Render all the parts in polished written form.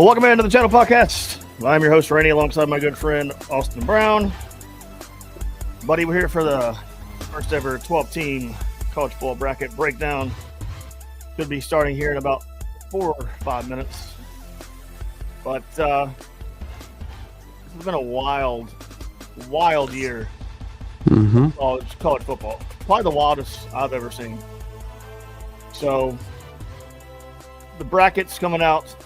Well, welcome into the channel podcast. I'm your host, Randy, alongside my good friend, Austin Brown. Buddy, we're here for the first ever 12-team college football bracket breakdown. Could be starting here in about 4 or 5 minutes. But this has been a wild year of college football. Probably the wildest I've ever seen. So the bracket's coming out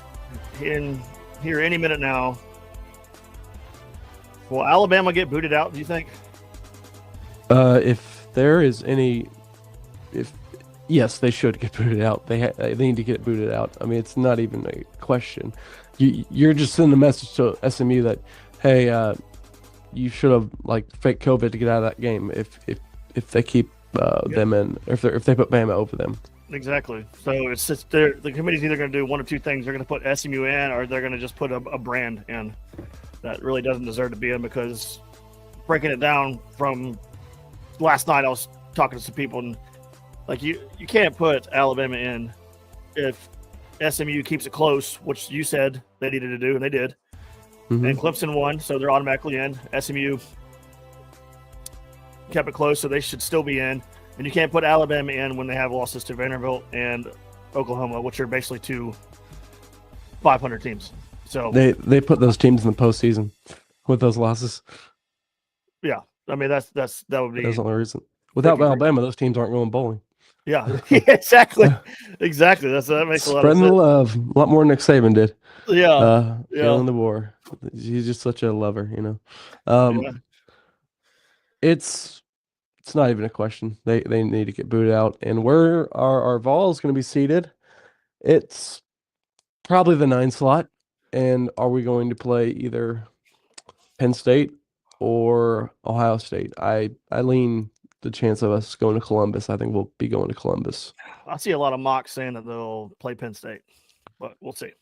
in here any minute now. Will Alabama get booted out, do you think? If there is any, yes, they should get booted out. They need to get booted out. I mean, it's not even a question. You're just sending a message to SMU that, hey, you should have fake COVID to get out of that game. If they keep them in, if they put Bama over them. Exactly. So it's just the committee's either going to do one of two things. They're going to put SMU in, or they're going to just put a brand in that really doesn't deserve to be in. Because breaking it down from last night, I was talking to some people, and you can't put Alabama in if SMU keeps it close, which you said they needed to do, and they did. And Clemson won, so they're automatically in. SMU kept it close, so they should still be in. And you can't put Alabama in when they have losses to Vanderbilt and Oklahoma, which are basically two 500 teams. So they put those teams in the postseason with those losses. Yeah, I mean that would be that's the only reason. Without Alabama, those teams aren't going bowling. Yeah, exactly. That makes a lot of sense. Spreading the love, a lot more than Nick Saban did. Yeah, feeling the war. He's just such a lover, It's not even a question. They need to get booted out. And where are our Vols going to be seated? It's probably the 9 slot. And are we going to play either Penn State or Ohio State? I lean the chance of us going to Columbus. I think we'll be going to Columbus. I see a lot of mocks saying that they'll play Penn State, but we'll see.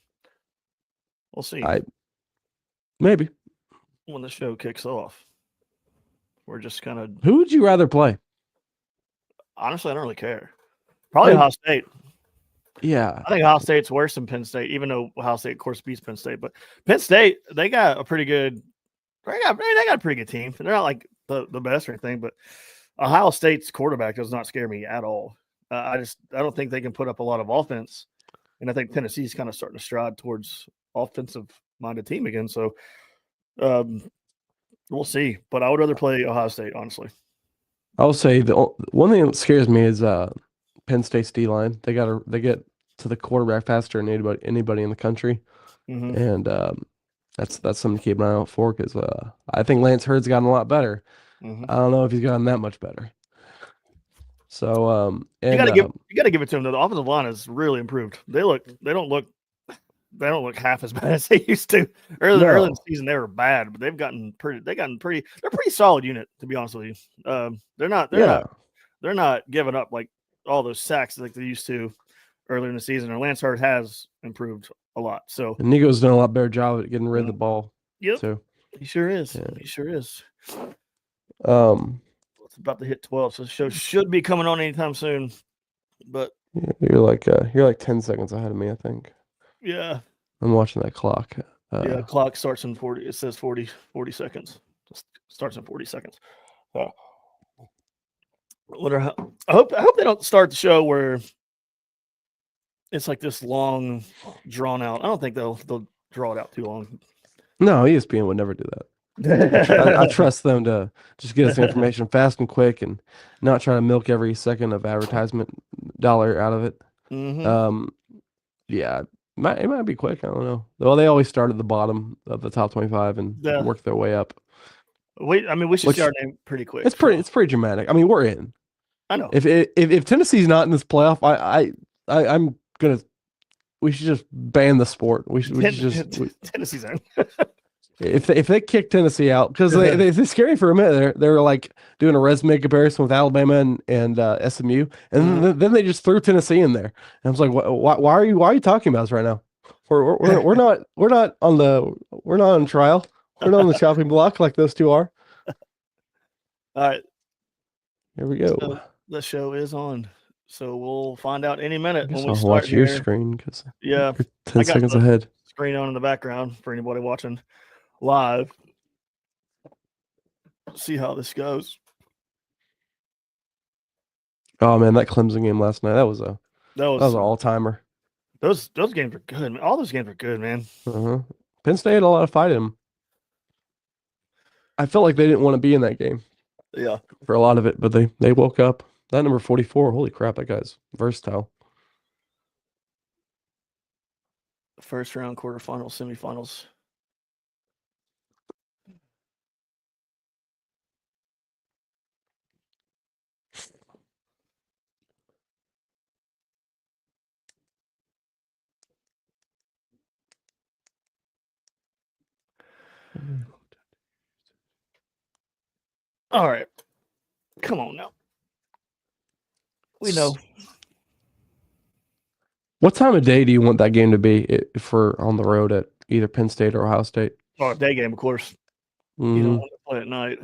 Maybe when the show kicks off. We're just kind of. Who would you rather play? Honestly, I don't really care. Probably Ohio State. Yeah, I think Ohio State's worse than Penn State, even though Ohio State, of course, beats Penn State. But Penn State, they got a pretty good. They got a pretty good team. They're not like the best or anything, but Ohio State's quarterback does not scare me at all. I don't think they can put up a lot of offense, and I think Tennessee's kind of starting to stride towards offensive-minded team again. So. We'll see, but I would rather play Ohio State, honestly. I'll say the one thing that scares me is Penn State's D-line. They get to the quarterback faster than anybody in the country, and that's something to keep an eye out for because I think Lance Heard's gotten a lot better. I don't know if he's gotten that much better. So you got to give it to him though. The offensive line has really improved. They don't look half as bad as they used to. Early in the season, they were bad, but they're a pretty solid unit, to be honest with you. They're not giving up like all those sacks like they used to earlier in the season. And Lance Hurd has improved a lot. So and Nico's done a lot better job at getting rid of the ball. Yep. So he sure is. Yeah. He sure is. It's about to hit 12, so the show should be coming on anytime soon. But you're like 10 seconds ahead of me, I think. Yeah. I'm watching that clock. Clock starts in 40. It says 40 seconds. Just starts in 40 seconds. I hope they don't start the show where it's like this long, drawn out. I don't think they'll draw it out too long. No, ESPN would never do that. I trust them to just get us information fast and quick and not try to milk every second of advertisement dollar out of it. Yeah. It might be quick. I don't know. Well, they always start at the bottom of the top 25 and work their way up. We should see our name pretty quick. It's pretty dramatic. I mean, we're in. I know. If Tennessee's not in this playoff, I'm gonna. We should just ban the sport. Tennessee's in. If they kick Tennessee out because they're scary for a minute. They were like doing a resume comparison with Alabama and SMU, and then they just threw Tennessee in there. And I was like, why are you talking about us right now? We're not on trial. We're not on the chopping block like those two are. All right, here we go. So the show is on. So we'll find out any minute when we I'll start watch your screen because you're 10 seconds ahead. screen on in the background for anybody watching live. See how this goes. Oh man, that Clemson game last night, that was an all timer. Those games are good, man. All those games are good, man. Penn State had a lot of fight in them. I felt like they didn't want to be in that game. Yeah. For a lot of it, but they woke up. That number 44, holy crap, that guy's versatile. First round, quarterfinals, semifinals. All right. Come on now. We know. What time of day do you want that game to be for on the road at either Penn State or Ohio State? Oh, day game, of course. Mm-hmm. You don't want to play at night.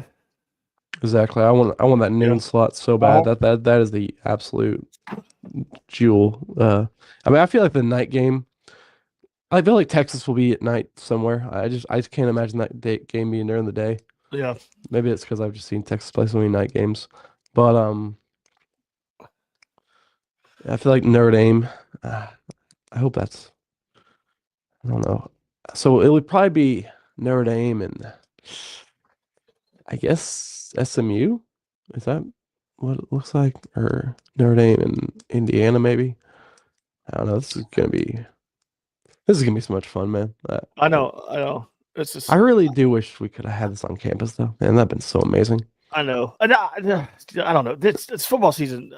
Exactly. I want that noon slot so bad. That is the absolute jewel. I mean, I feel like the night game. I feel like Texas will be at night somewhere. I just can't imagine that game being during the day. Yeah. Maybe it's because I've just seen Texas play so many night games, but I feel like Notre Dame. I hope that's. I don't know. So it would probably be Notre Dame and I guess SMU. Is that what it looks like? Or Notre Dame and Indiana, maybe? I don't know. This is gonna be so much fun, man. I know. It's just. I really do wish we could have had this on campus, though, and that'd been so amazing. I know. I don't know. It's football season.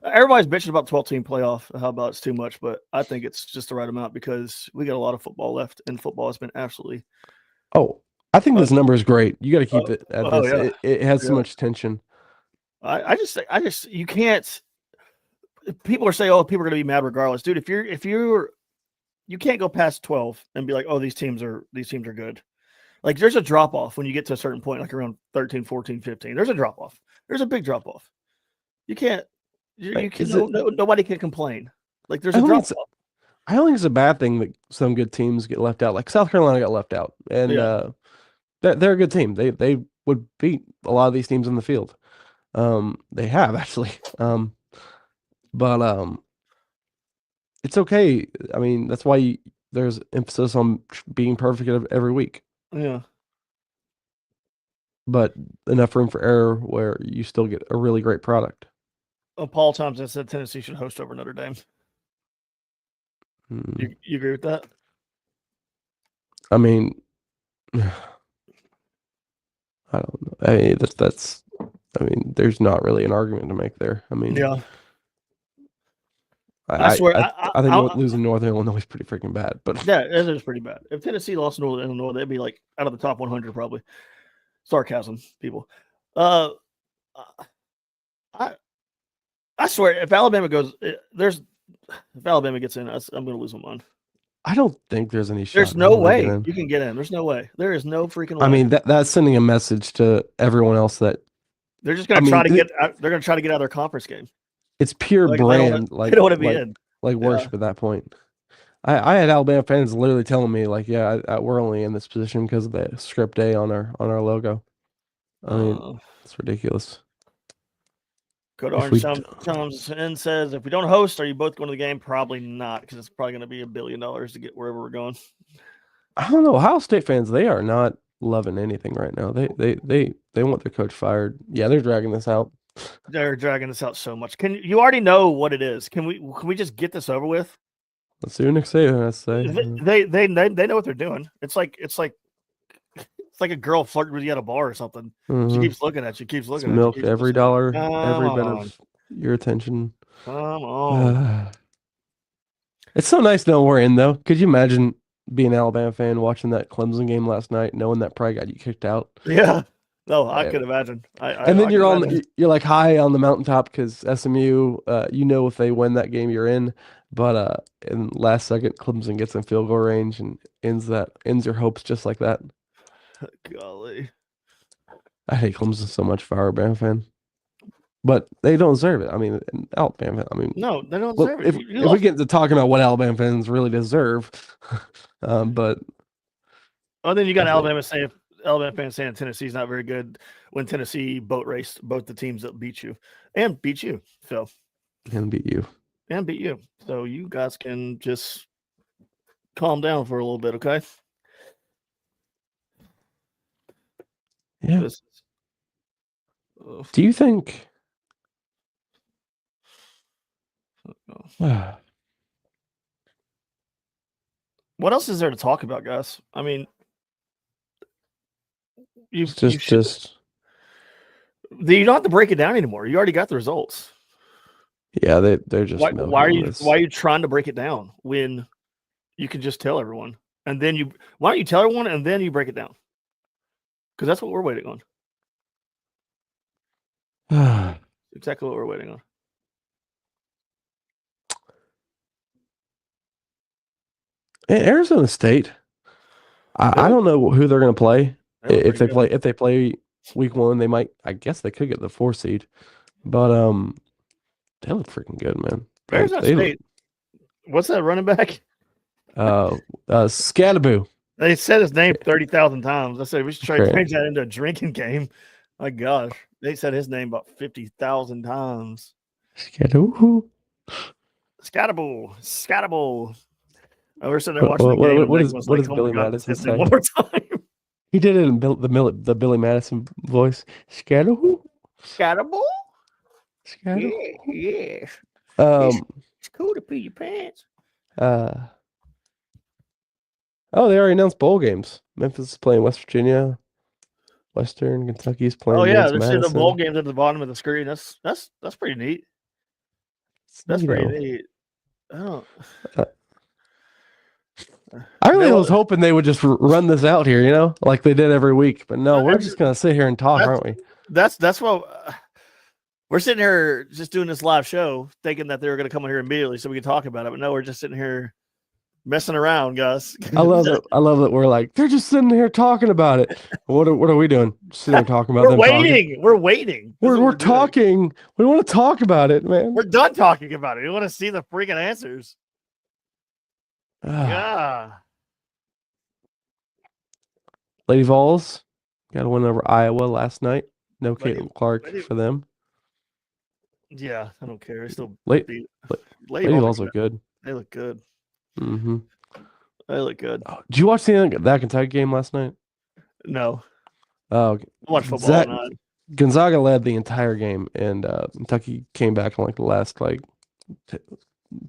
Everybody's bitching about 12-team playoff. How about it's too much? But I think it's just the right amount because we got a lot of football left, and football has been absolutely. Oh, I think this number is great. You got to keep it at this. Yeah. It has so much tension. I just you can't. People are saying, "Oh, people are going to be mad regardless, dude." If you're, you can't go past 12 and be like, "Oh, these teams are good." Like there's a drop off when you get to a certain point, like around 13, 14, 15. There's a drop off. There's a big drop off. You can't. Nobody can complain. Like there's a drop off. I don't think it's a bad thing that some good teams get left out. Like South Carolina got left out, and they're a good team. They would beat a lot of these teams in the field. They have actually. But it's okay. I mean, that's why there's emphasis on being perfect every week. Yeah. But enough room for error where you still get a really great product. Paul Thompson said Tennessee should host over Notre Dame. You agree with that? I mean, I don't know. I mean, that's. I mean, there's not really an argument to make there. I mean, yeah. I swear, I think losing Northern Illinois is pretty freaking bad. But yeah, it is pretty bad. If Tennessee lost Northern Illinois, they'd be like out of the top 100 probably. Sarcasm, people. I swear, if Alabama gets in, I'm going to lose my mind. I don't think there's any shot. There's no way you can get in. There's no way. There is no freaking way. I mean, that's sending a message to everyone else that they're just going to try to get. They're going to try to get out of their conference game. It's pure brand. They don't want to be in. Like worship at that point. I had Alabama fans literally telling me like, yeah, we're only in this position because of the script A on our logo. I mean, it's ridiculous. Go to Orange Chums and says, if we don't host, are you both going to the game? Probably not, because it's probably going to be $1 billion to get wherever we're going. I don't know. Ohio State fans, they are not loving anything right now. They want their coach fired. Yeah, they're dragging this out. They're dragging this out so much. You already know what it is? Can we just get this over with? Let's see what Nick Saban has to say. They know what they're doing. It's like a girl flirting with you at a bar or something. She keeps looking at you. Keeps looking at you. Milk every dollar, every bit of your attention. Come on. It's so nice knowing we're in, though. Could you imagine being an Alabama fan watching that Clemson game last night, knowing that probably got you kicked out? Yeah. No, I could imagine. And then you're like high on the mountaintop because SMU, if they win that game, you're in. But in last second, Clemson gets in field goal range and ends your hopes just like that. Golly. I hate Clemson so much for our Alabama fan. but they don't deserve it. I mean, Alabama. I mean, No, they don't well, deserve if it. You if we lost. get into talking about what Alabama fans really deserve, but Oh, then you got I feel- Alabama fans saying Tennessee's not very good when Tennessee boat raced both the teams that beat you and beat you. So can beat you. and beat you. So you guys can just calm down for a little bit, okay? Yeah. This Do you think? what else is there to talk about, guys? I mean, you just you don't have to break it down anymore. You already got the results. yeah, they're just Why are you trying to break it down when you can just tell everyone? And then why don't you tell everyone and then you break it down? Because that's what we're waiting on. Exactly what we're waiting on. Arizona State. I don't know who they're going to play. If they play week 1, they might. I guess they could get the 4 seed, but they look freaking good, man. Arizona State. What's that running back? Scatterboo. They said his name 30,000 times. I said we should try to change that into a drinking game. My gosh, they said his name about 50,000 times. Scatterboo. We're sitting there watching the game. What does Billy Madison say? One more time. He did it in the Billy Madison voice. Scatterboo. Yeah. It's cool to pee your pants. Oh, they already announced bowl games. Memphis is playing West Virginia. Western Kentucky's playing. Oh yeah, there's the bowl games at the bottom of the screen. That's pretty neat. That's pretty neat. I really was hoping they would just run this out here, like they did every week. But no, we're just gonna sit here and talk, aren't we? That's what we're sitting here just doing this live show, thinking that they were gonna come in here immediately so we could talk about it. But no, we're just sitting here messing around, guys. I love that we're like, they're just sitting here talking about it. What are we doing? Just sitting here talking about We're waiting. We're waiting. We're talking. We want to talk about it, man. We're done talking about it. We want to see the freaking answers. Yeah. Lady Vols got a win over Iowa last night. No Caitlin Clark for them. Yeah, I don't care. Lady Vols look good. They look good. Mm-hmm. They look good. Did you watch that Kentucky game last night? No. Oh, I watched football. Gonzaga led the entire game, and Kentucky came back in the last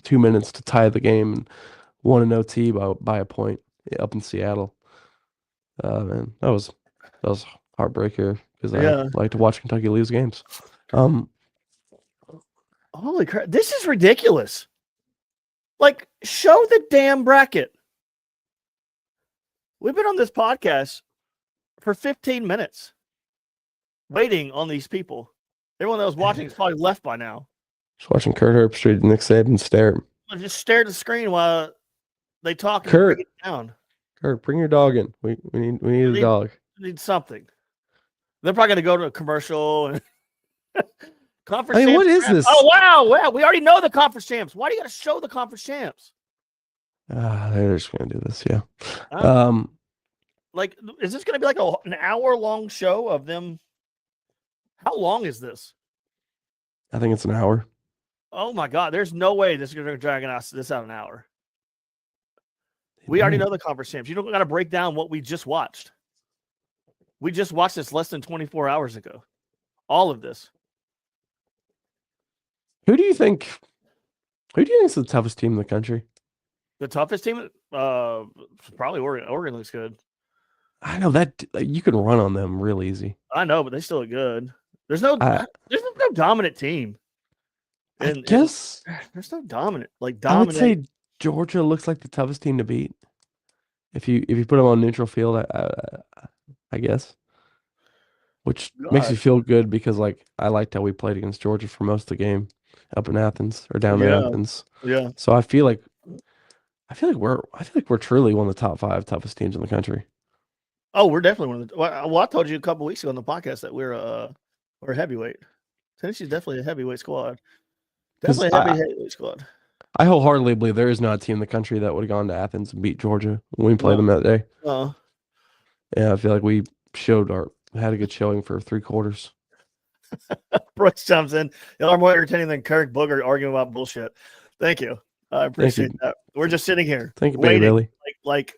2 minutes to tie the game and won an OT by a point up in Seattle. Man, that was heartbreaker because I like to watch Kentucky lose games. Holy crap! This is ridiculous. Show the damn bracket. We've been on this podcast for 15 minutes waiting on these people. Everyone that was watching is probably left by now. Just watching Kurt Herbstreit and Nick Saban stare. Just stare at the screen while they talk and Kurt, break it down. Kurt, bring your dog in. We need a dog. We need something. They're probably going to go to a commercial and conference. I mean, what is this? Oh wow! We already know the conference champs. Why do you got to show the conference champs? They're just going to do this, yeah. Is this going to be an hour-long show of them? How long is this? I think it's an hour. Oh my God! There's no way this is going to drag this out an hour. We already know the conference champs. You don't got to break down what we just watched. We just watched this less than 24 hours ago. All of this. Who do you think is the toughest team in the country? The toughest team? Probably Oregon. Oregon looks good. I know that you can run on them real easy. I know, but they still look good. There's no dominant team. I guess there's no dominant. I would say Georgia looks like the toughest team to beat. If you put them on neutral field, I guess. Which makes me feel good because I liked how we played against Georgia for most of the game up in Athens or down in Athens. Yeah. So I feel like we're truly one of the top 5 toughest teams in the country. Oh, we're definitely one of the. Well, I told you a couple weeks ago on the podcast that we're heavyweight. Tennessee's definitely a heavyweight squad. 'Cause Definitely a heavyweight squad. I wholeheartedly believe there is not a team in the country that would have gone to Athens and beat Georgia when we played them that day. Yeah, I feel like we had a good showing for 3/4. Brooks jumps in. Y'all are more entertaining than Kirk Booger arguing about bullshit. Thank you. I appreciate that. We're just sitting here. Thank you, waiting, Billy. Like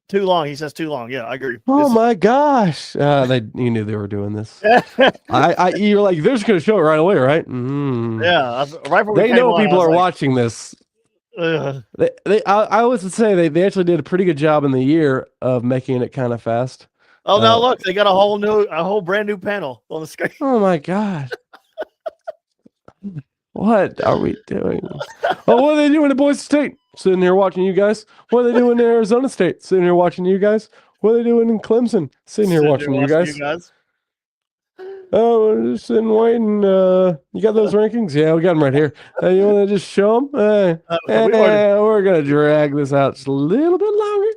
too long. He says too long. Yeah, I agree. Oh my gosh! You knew they were doing this. You're like, they're just gonna show it right away, right? Mm. Yeah, right. They know people are watching this. I would say they actually did a pretty good job in the year of making it kind of fast. Oh, now look, they got a whole brand new panel on the screen. Oh my god! What are we doing? Oh, what are they doing at Boise State? Sitting here watching you guys. What are they doing in Arizona State? Sitting here watching you guys. What are they doing in Clemson? Sitting here watching you guys. Oh, we're just sitting waiting. You got those rankings? Yeah, we got them right here. You want to just show them? We're gonna drag this out just a little bit longer.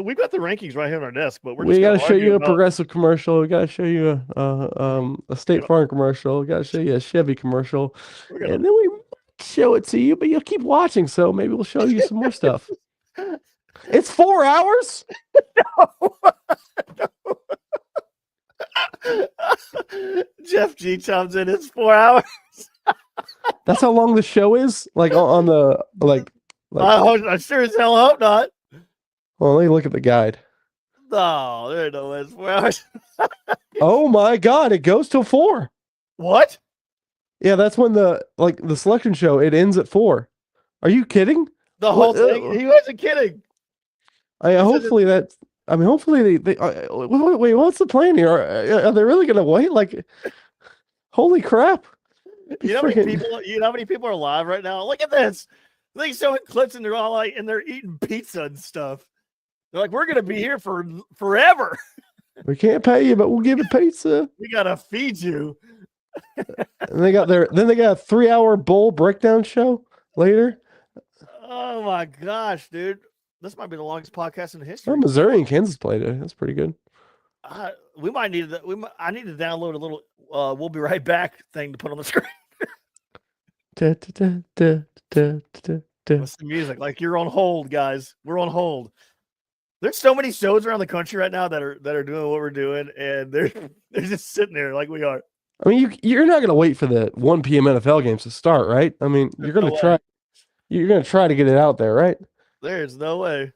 We've got the rankings right here on our desk, but we got to show you a Progressive commercial. We got to show you a State Farm commercial. We got to show you a Chevy commercial, and then we show it to you. But you'll keep watching, so maybe we'll show you some more stuff. It's 4 hours. Jeff G chimes in. It's 4 hours. That's how long the show is. Like on the like. I sure as hell hope not. Well, let me look at the guide. No, there no way. It's 4 hours. Oh my god, it goes till 4. What? Yeah, that's when the selection show, it ends at 4. Are you kidding? The whole thing? He wasn't kidding. Hopefully they wait, what's the plan here? Are they really gonna wait? Like, holy crap. You know how many people are live right now? Look at this. They showing clips and they're all and they're eating pizza and stuff. They're like, we're gonna be here for forever. We can't pay you, but we'll give you pizza. We gotta feed you. And they got a 3-hour bowl breakdown show later. Oh my gosh, dude. This might be the longest podcast in history. Well, Missouri and Kansas played it. That's pretty good. We might need that. I need to download a little we'll be right back thing to put on the screen. What's the music? Like, you're on hold, guys. We're on hold. There's so many shows around the country right now that are doing what we're doing, and they're just sitting there like we are. I mean, you're not going to wait for the 1 p.m. NFL games to start, right? I mean, you're going to try. You're going to try to get it out there, right? There's no way.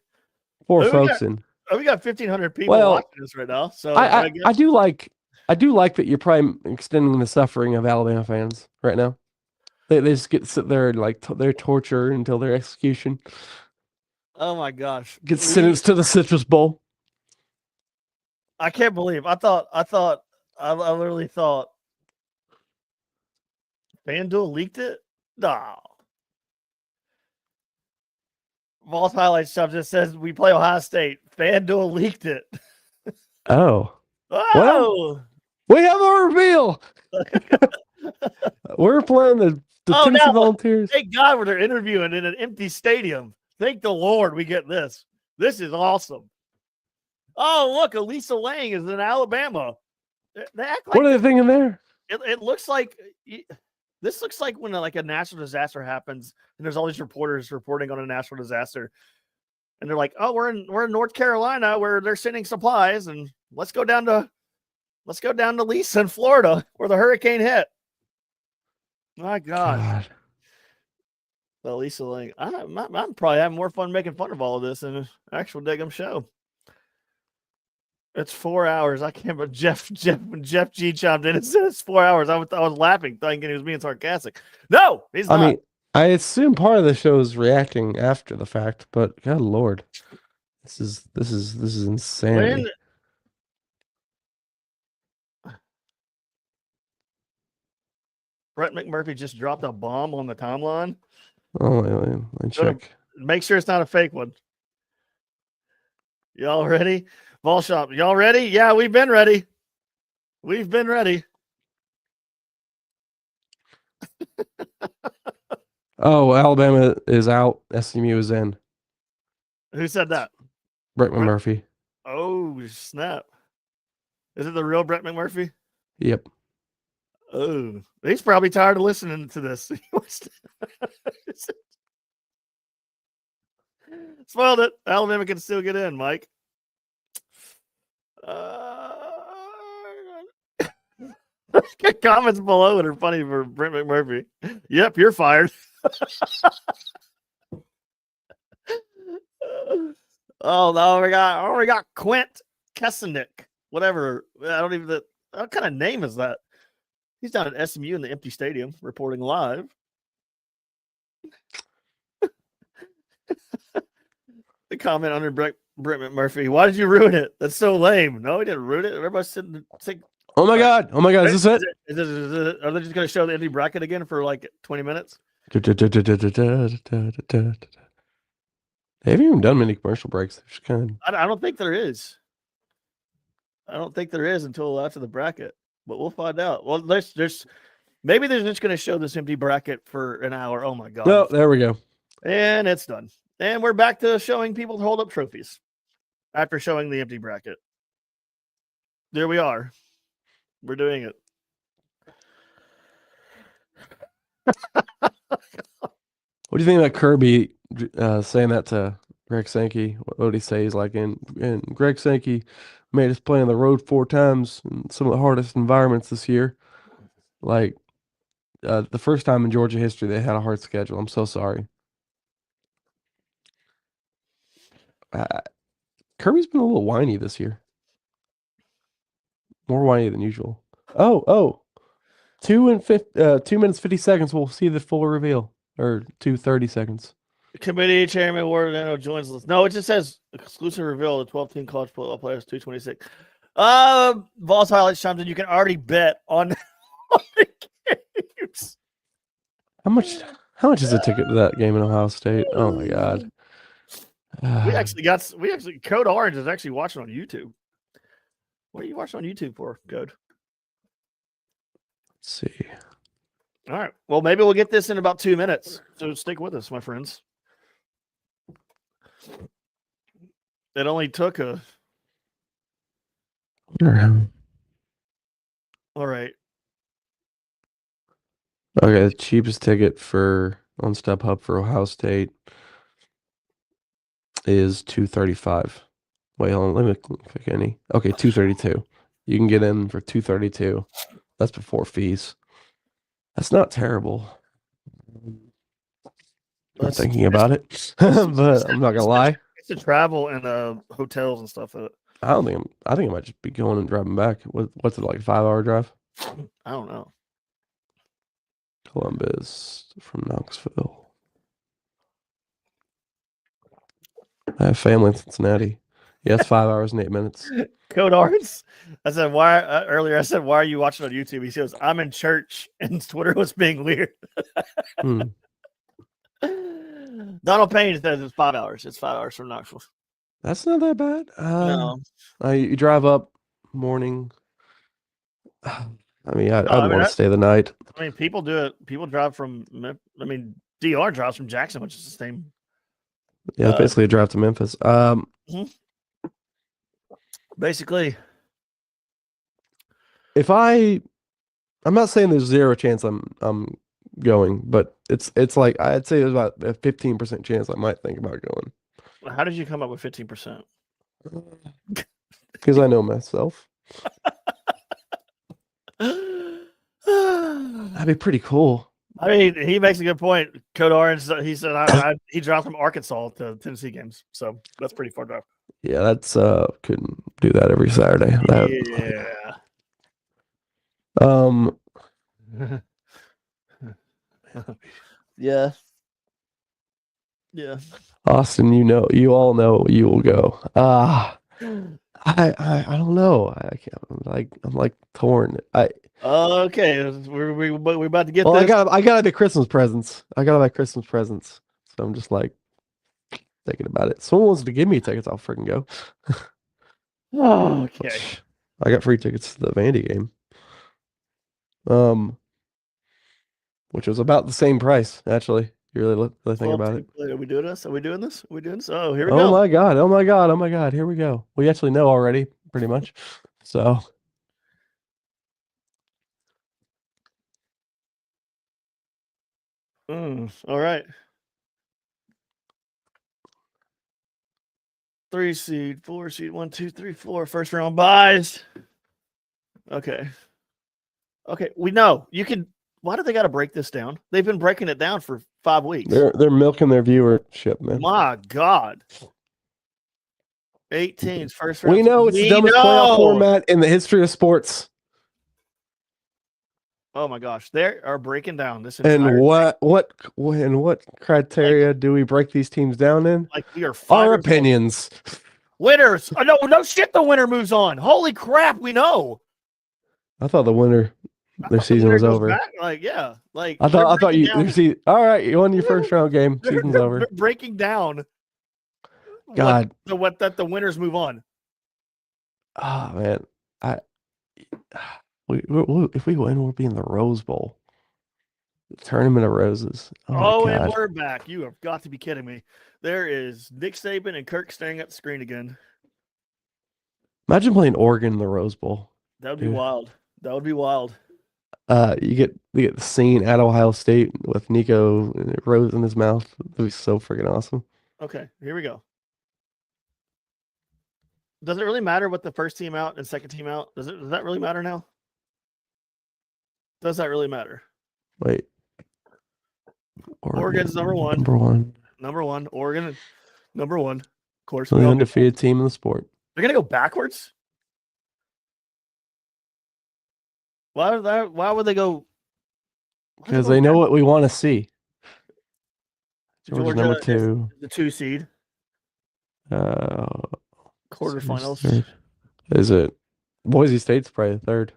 Poor folks we got 1,500 people watching this right now. So I do like that you're probably extending the suffering of Alabama fans right now. They just sit there and they're tortured until their execution. Oh my gosh! Get sentenced to the Citrus Bowl. I can't believe. I literally thought FanDuel leaked it. No. Vault highlights stuff just says we play Ohio State. FanDuel leaked it. Oh. Well, we have a reveal. We're playing the Tennessee Volunteers. Thank God they're interviewing in an empty stadium. Thank the Lord we get this. This is awesome. Oh, look, Elisa Lang is in Alabama. They act like what are they thinking there? It looks like this looks like when a natural disaster happens and there's all these reporters reporting on a natural disaster. And they're like, "Oh, we're in North Carolina where they're sending supplies, and let's go down to Lisa in Florida where the hurricane hit." My God. Well, Lisa Lang, I'm probably having more fun making fun of all of this than an actual daggum show. It's 4 hours. I can't. But Jeff G chimed in and said it's 4 hours. I was laughing, thinking he was being sarcastic. No, he's not. I mean, I assume part of the show is reacting after the fact, but God Lord, this is insanity. Brett McMurphy just dropped a bomb on the timeline. Oh, let me check. Make sure it's not a fake one. Y'all ready? Ball shop. Y'all ready? Yeah, we've been ready. We've been ready. Oh, Alabama is out. SMU is in. Who said that? Brett McMurphy. Oh, snap. Is it the real Brett McMurphy? Yep. Oh, he's probably tired of listening to this. Spoiled it. Alabama can still get in, Mike. Comments below it are funny for Brent McMurphy. Yep, you're fired. Oh no, we got Quint Kesenick. Whatever. I don't even. What kind of name is that? He's down at SMU in the empty stadium, reporting live. The comment under Brent McMurphy. Why did you ruin it? That's so lame. No, he didn't ruin it. Everybody's sitting. Oh my god! Oh my god! Is this it? Are they just going to show the empty bracket again for like 20 minutes? They haven't even done many commercial breaks. I don't think there is. I don't think there is until after the bracket, but we'll find out. Well, maybe they're just going to show this empty bracket for an hour. Oh my god! No, there we go. And it's done. And we're back to showing people hold up trophies after showing the empty bracket. There we are. We're doing it. What do you think about Kirby saying that to Greg Sankey? What would he say? He's like, and Greg Sankey made us play on the road 4 times in some of the hardest environments this year. Like, the first time in Georgia history they had a hard schedule. I'm so sorry. Kirby's been a little whiny this year. More whiny than usual. Oh. 2 minutes 50 seconds. We'll see the full reveal. Or 2:30 seconds. Committee Chairman Wardano joins us. No, it just says exclusive reveal of the 12-team college football players 226. Vols highlights something you can already bet on the games. How much is a ticket to that game in Ohio State? Oh my god. We actually Code Orange is actually watching on YouTube. What are you watching on YouTube for, Code? Let's see. All right. Well, maybe we'll get this in about 2 minutes. So stick with us, my friends. It only took a. All right. Okay, the cheapest ticket on StubHub for Ohio State is $235. Wait, hold on. Let me click any. Okay, $232. You can get in for $232. That's before fees. That's not terrible. I'm thinking about it, but I'm not gonna lie. It's the travel and hotels and stuff. I think I might just be going and driving back. What's it, like, a 5-hour drive? I don't know. Columbus from Knoxville. I have family in Cincinnati. Yeah, it's 5 hours and 8 minutes. Code Orange. I said, why earlier? I said, why are you watching on YouTube? He says, I'm in church, and Twitter was being weird. Donald Payne says it's 5 hours. It's 5 hours from Knoxville. That's not that bad. No. You drive up morning. I mean, I'd want to stay the night. I mean, people do it. People drive from. I mean, DR drives from Jackson, which is the same. Yeah, it's basically a drive to Memphis. Basically, if I'm not saying there's 0 chance I'm going, but it's like I'd say there's about a 15% chance I might think about going. How did you come up with 15%? Because I know myself. That'd be pretty cool. I mean, he makes a good point. Code Orange, he said he drives from Arkansas to Tennessee games, so that's pretty far drive. Yeah, that's couldn't do that every Saturday. Yeah. Yeah. Austin, you all know you will go. I don't know. I can't. I'm like torn. Okay, we're about to get. Well, this. I got the Christmas presents. So I'm just like thinking about it. Someone wants to give me tickets, I'll freaking go. Okay. I got free tickets to the Vandy game. Which was about the same price, actually. You really think about it. Are we doing this? Oh, here we go. go. Oh my god. Here we go. We actually know already, pretty much. So All right. 3 seed, 4 seed, 1, 2, 3, 4. First round buys. Okay. Okay. We know you can. Why do they got to break this down? They've been breaking it down for 5 weeks. They're milking their viewership, man. My God. 8 teams, first round. We know it's the dumbest playoff format in the history of sports. Oh my gosh, they are breaking down this. And what criteria do we break these teams down in? Like we are our opinions. Winners. Oh, no shit. The winner moves on. Holy crap, we know. I thought the winner, their season was over. Back. Like yeah, like I thought you see. All right, you won your first round game. Season's over. They're breaking down. God, what that the winners move on. Oh man, if we win, we'll be in the Rose Bowl, the Tournament of Roses. Oh and we're back. You have got to be kidding me. There is Nick Saban and Kirk staring at the screen again. Imagine playing Oregon in the Rose Bowl. That would be wild. That would be wild. You get the scene at Ohio State with Nico Rose in his mouth. That'd be so freaking awesome. Okay, here we go. Does it really matter what the first team out and second team out? Does that really matter now? Does that really matter? Wait. Oregon's number one. Number one. Oregon, number one. Of course. The undefeated team in the sport. They're gonna go backwards. Why would they go? Because they know what we want to see. Georgia number 2. The 2 seed. Quarterfinals. Is it Boise State's probably the 3rd?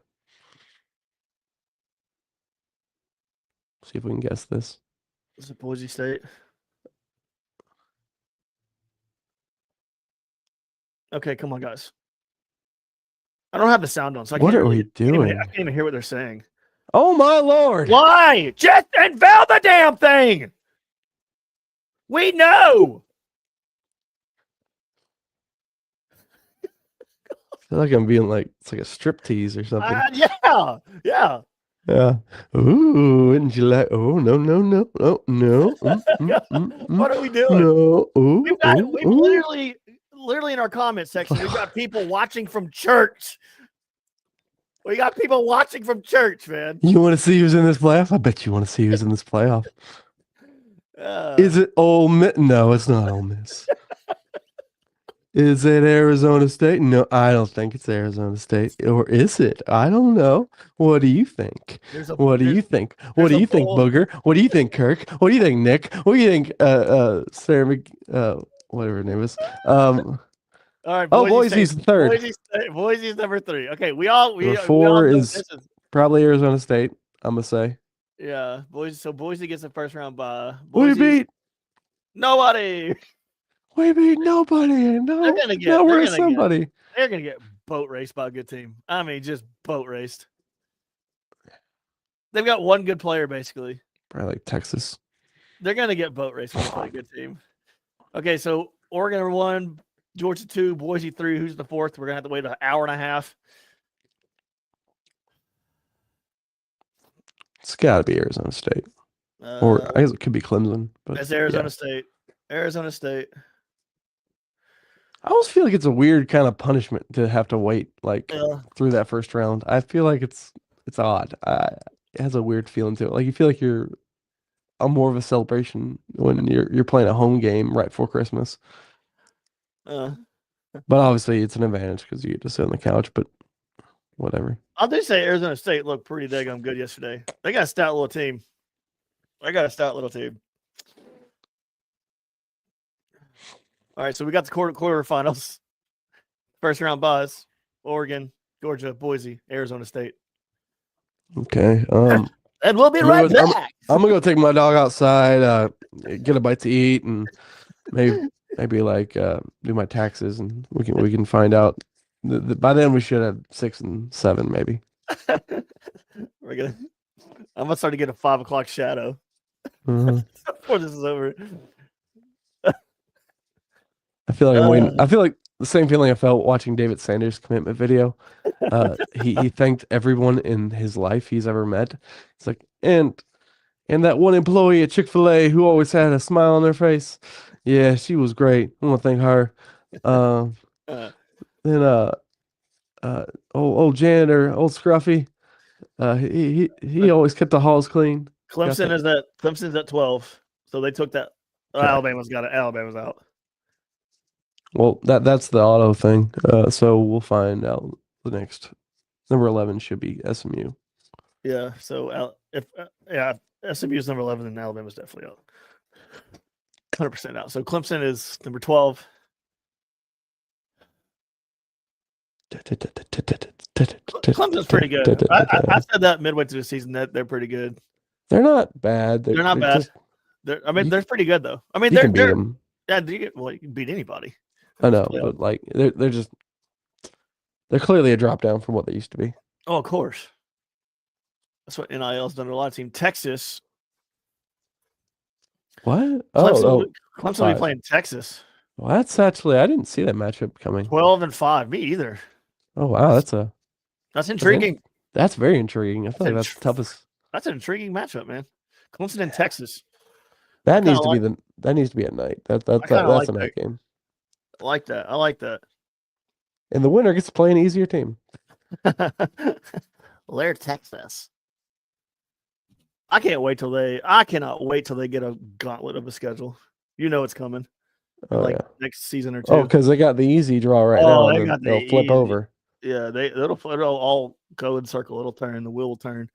See if we can guess this. Is it Boise State? Okay, come on, guys. I don't have the sound on, so what are we doing? I can't even hear what they're saying. Oh my Lord! Why? Just unveil the damn thing. We know. I feel like I'm being it's like a striptease or something. Yeah. Ooh, wouldn't you like? Oh no. What are we doing? No. Ooh, we've literally in our comment section, we've got people watching from church. We got people watching from church, man. You want to see who's in this playoff? I bet you want to see who's in this playoff. Is it Ole Miss? No, it's not Ole Miss. Is it Arizona State? No, I don't think it's Arizona State. Or is it? I don't know. What do you think? What do you think? What do you think, Booger? What do you think, Kirk? What do you think, Nick? What do you think, Sarah whatever her name is? All right. Boise's 3rd. Boise's number 3. Okay, we 4 is probably Arizona State, I'm gonna say. Yeah, Boise. So Boise gets the first round bye. We beat nobody. We beat nobody. No, we're somebody. They're gonna get boat raced by a good team. I mean, just boat raced. They've got one good player, basically. Probably like Texas. They're gonna get boat raced by a good team. Okay, so Oregon number 1, Georgia 2, Boise 3. Who's the 4th? We're gonna have to wait an hour and a half. It's got to be Arizona State, or I guess it could be Clemson. But it's Arizona State. Arizona State. I always feel like it's a weird kind of punishment to have to wait through that first round. I feel like it's odd. It has a weird feeling to it. Like you feel like you're more of a celebration when you're playing a home game right before Christmas. But obviously it's an advantage because you get to sit on the couch. But whatever. I'll just say Arizona State looked pretty daggone good yesterday. They got a stout little team. All right, so we got the quarterfinals. First round buys. Oregon, Georgia, Boise, Arizona State. Okay. And we'll be right back. I'm gonna go take my dog outside, get a bite to eat, and maybe do my taxes, and we can find out. By then we should have 6 and 7, maybe. I'm gonna start to get a 5 o'clock shadow before this is over. I feel like I'm waiting. I feel like the same feeling I felt watching David Sanders' commitment video. He thanked everyone in his life he's ever met. It's like, and And that one employee at Chick-fil-A who always had a smile on their face. Yeah, she was great. I want to thank her. Um, Uh, then uh, old janitor, old Scruffy. He but always kept the halls clean. Got that. Clemson's at 12, so they took that. Okay. Alabama's out. Well, that's the auto thing. So we'll find out the next. Number 11 should be SMU. Yeah. So SMU's number 11 and Alabama's definitely out. 100% out. So Clemson is number 12. Clemson's pretty good. I said that midway through the season that they're pretty good. They're not bad. They're not bad. Just, they're pretty good though. I mean, you can beat them. Yeah, you can beat anybody. I know, but like they're clearly a drop down from what they used to be. Oh, of course. That's what NIL's done to a lot of teams. Texas. What? Clemson will be playing Texas. Well, that's actually I didn't see that matchup coming. 12-5. Me either. Oh wow, that's intriguing. That's very intriguing. I feel like that's the toughest. That's an intriguing matchup, man. Clemson and Texas. That needs to be at night. That's a night game. I like that. I like that. And the winner gets to play an easier team. Lair, Texas. I cannot wait till they get a gauntlet of a schedule. You know it's coming. Next season or two. Oh, because they got the easy draw right now. They'll flip over. Yeah, it'll all go in circle. It'll turn. The wheel will turn.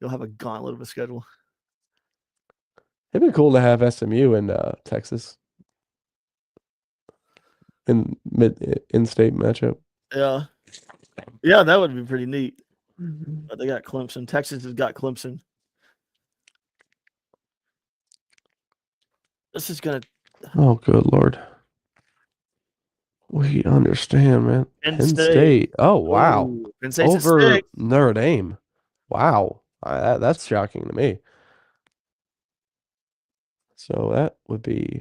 You'll have a gauntlet of a schedule. It'd be cool to have SMU in Texas in in-state matchup. Yeah, that would be pretty neat. But they got Clemson. Texas has got Clemson. This is gonna. Oh, good Lord. We understand, man. Penn State. Oh, wow. Ooh, Penn State's over Notre Dame. Wow. That's shocking to me. So that would be.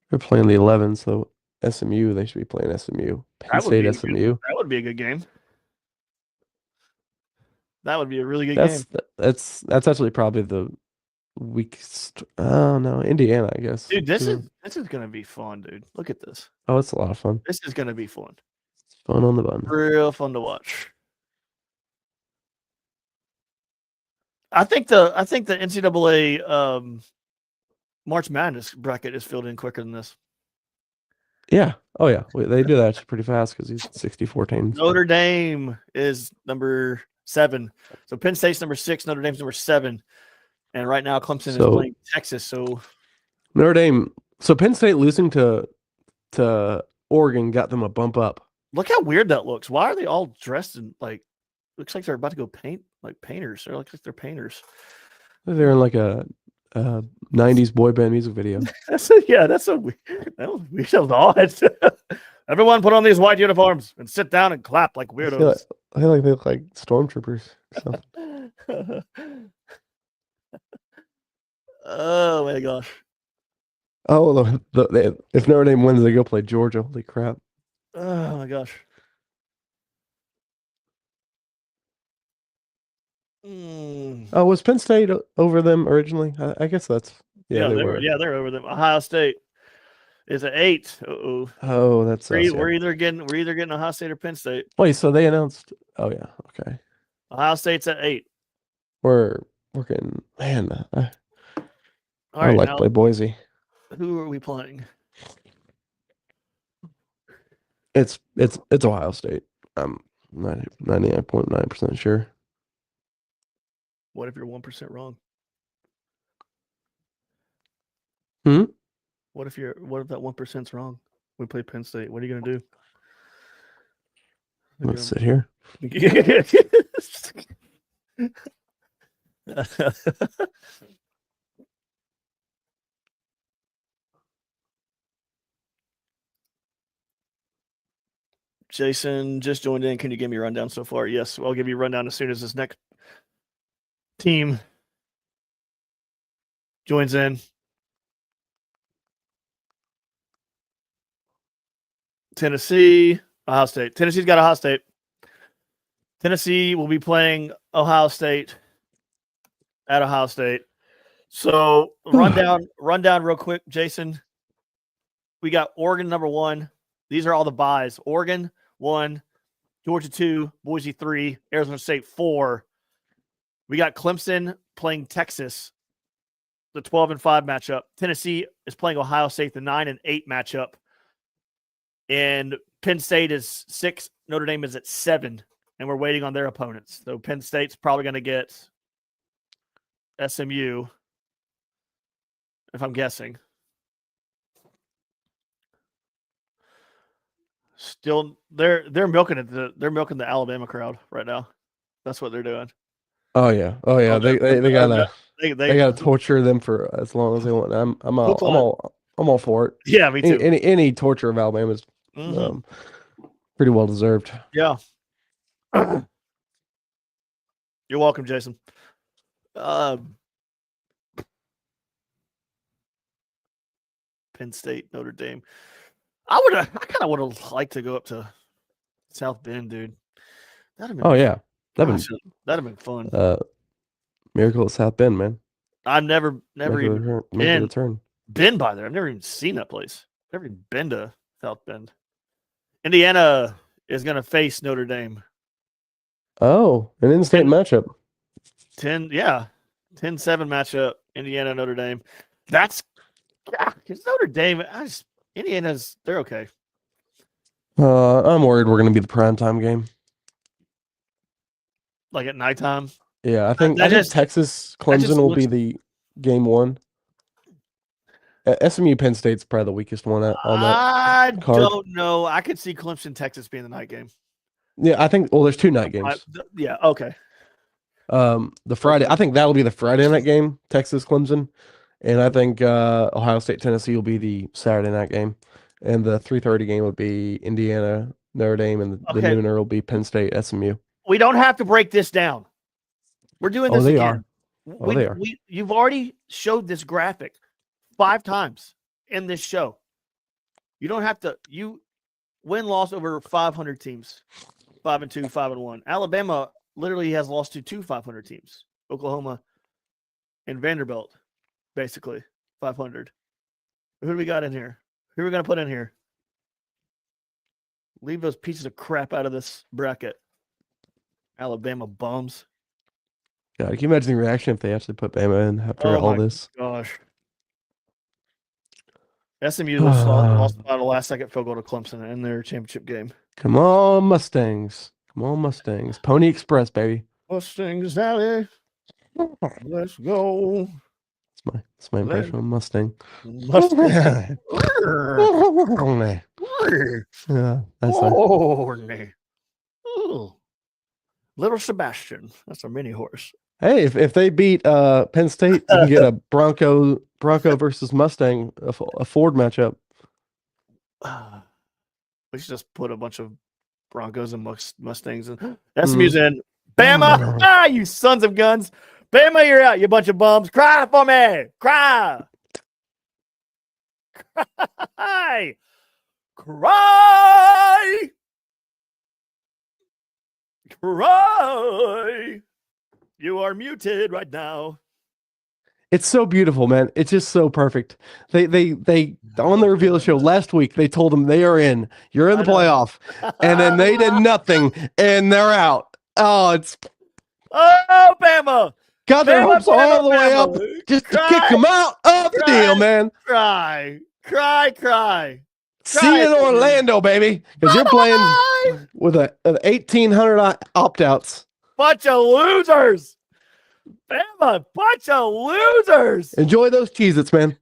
They're playing the 11, so SMU, they should be playing SMU. Penn State, SMU. That would be a good game. That would be a really good game. That's actually probably the weakest. Oh no, Indiana, I guess. Dude, this is gonna be fun, dude. Look at this. Oh, it's a lot of fun. This is gonna be fun. It's fun on the bun. Real fun to watch. I think the NCAA March Madness bracket is filled in quicker than this. Yeah. Oh yeah. They do that actually pretty fast because he's 64 teams. Notre Dame is number 7. So Penn State's number 6. Notre Dame's number 7. And right now Clemson is playing Texas. So Notre Dame. So Penn State losing to Oregon got them a bump up. Look how weird that looks. Why are they all dressed in looks like they're about to go paint like painters. They look like they're painters. They're in like a 90s boy band music video. That's so weird. That was odd. Everyone put on these white uniforms and sit down and clap like weirdos. I feel like they look like stormtroopers or something. Oh my gosh. Oh, if Notre Dame wins, they go play Georgia. Holy crap. Oh my gosh. Oh, was Penn State over them originally? I guess that's they're over them. Ohio State is at 8. Oh, that's we're either getting Ohio State or Penn State. Wait, so they announced? Oh yeah, okay. Ohio State's at 8. We're getting man. I like to play Boise. Who are we playing? It's Ohio State. I'm 99.9% sure. What if you're 1% wrong? What if that 1%'s wrong? We play Penn State. What are you gonna do? Let's sit here. Jason just joined in. Can you give me a rundown so far? Yes, I'll give you a rundown as soon as this next team joins in. Tennessee, Ohio State. Tennessee's got Ohio State. Tennessee will be playing Ohio State at Ohio State. So rundown real quick, Jason. We got Oregon number 1. These are all the buys. Oregon 1, Georgia 2, Boise 3, Arizona State 4. We got Clemson playing Texas, the 12-5 matchup. Tennessee is playing Ohio State, the 9-8 matchup. And Penn State is 6. Notre Dame is at 7. And we're waiting on their opponents. So Penn State's probably going to get SMU, if I'm guessing. Still, they're milking it. They're milking the Alabama crowd right now. That's what they're doing. Oh yeah. They gotta torture them for as long as they want. I'm all for it. Yeah, me too. Any torture of Alabama is pretty well deserved. Yeah. You're welcome, Jason. Penn State, Notre Dame. I kind of would have liked to go up to South Bend, dude. That'd have been fun. Miracle at South Bend, man. I've never even been by there. I've never even seen that place. Never even been to South Bend. Indiana is going to face Notre Dame. Oh, an in-state matchup. 10-7 matchup. Indiana, Notre Dame. That's because Notre Dame. Indiana's they're okay. I'm worried we're going to be the primetime game. Like at nighttime. Yeah, I think Texas Clemson will be the game 1. SMU Penn State's probably the weakest one on that card. I don't know. I could see Clemson Texas being the night game. Yeah, I think. Well, there's 2 night games. Yeah. Okay. The Friday. I think that'll be the Friday night game. Texas Clemson, and I think Ohio State Tennessee will be the Saturday night game, and the 3:30 game would be Indiana Notre Dame, and the nooner will be Penn State SMU. We don't have to break this down. We're doing this again. They are. You've already showed this graphic 5 times in this show. You don't have to. You win-loss over 500 teams, 5-2, 5-1. Alabama literally has lost to 2 500 teams. Oklahoma and Vanderbilt, basically 500. Who do we got in here? Who are we going to put in here? Leave those pieces of crap out of this bracket. Alabama bums. God, can you imagine the reaction if they actually put Bama in after all this? Gosh. SMU lost about a last-second field goal to Clemson in their championship game. Come on, Mustangs. Pony Express, baby. Mustangs Alley. Let's go. That's my impression of Mustang. Mustang. Yeah, that's Little Sebastian. That's a mini horse. Hey, if they beat Penn State, you can get a Bronco versus Mustang, a Ford matchup. We should just put a bunch of Broncos and Mustangs in. SMU's in. Bama! You sons of guns. Bama, you're out, you bunch of bums. Cry for me. Cry. Cry. You are muted right now. It's so beautiful, man. It's just so perfect. They on the reveal show last week, they told them they are in. You're in the playoff. And then they did nothing and they're out. Oh, Bama. Got their hopes all the way up just to kick them out of the deal, man. Cry. See you in Orlando, baby. Because you're playing with an 1,800 opt-outs. Bunch of losers. Bama, bunch of losers. Enjoy those Cheez-Its, man.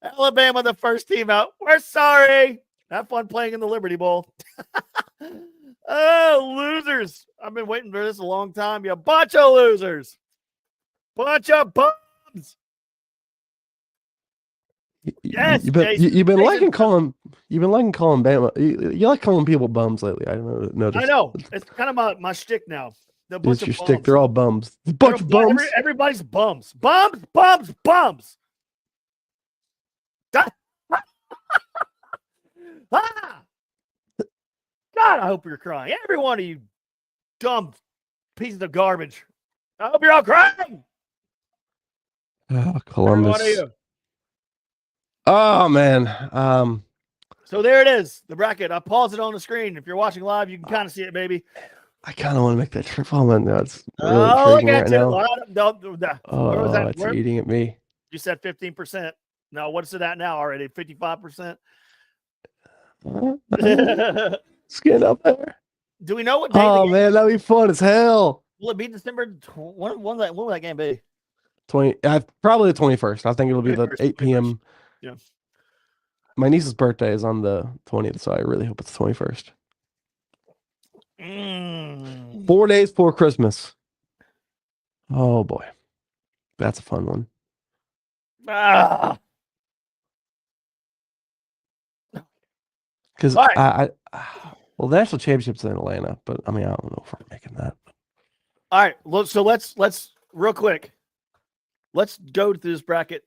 Alabama, the first team out. We're sorry. Have fun playing in the Liberty Bowl. Oh, losers. I've been waiting for this a long time. You bunch of losers. Bunch of bums. Yes, you've been liking calling Bama. You like calling people bums lately. I noticed. I know. It's kind of my shtick now. It's your shtick. They're all bums. A bunch of bums. Everybody's bums. Bums. God, I hope you're crying. Every one of you dumb pieces of garbage I hope you're all crying. Columbus. Every one of you. Oh man. So there it is, the bracket. I paused it on the screen. If you're watching live, you can kind of see it, baby. I kind of want to make that trip. Oh man, that's really Look intriguing at right you. now. Where was that? It's eating at me. You said 15%. Now, what's it at now already? 55%? It's getting up there. Do we know what day? Oh man, that'd be fun as hell. Will it be December? When will that game be? 20, probably the 21st. I think it'll be the 8 p.m. Yeah. My niece's birthday is on the 20th, so I really hope it's the 21st. 4 days before Christmas. Oh boy, that's a fun one. Because right. Well, the national championship's in Atlanta, but I mean, I don't know if we're making that. All right, so let's real quick. Let's go through this bracket.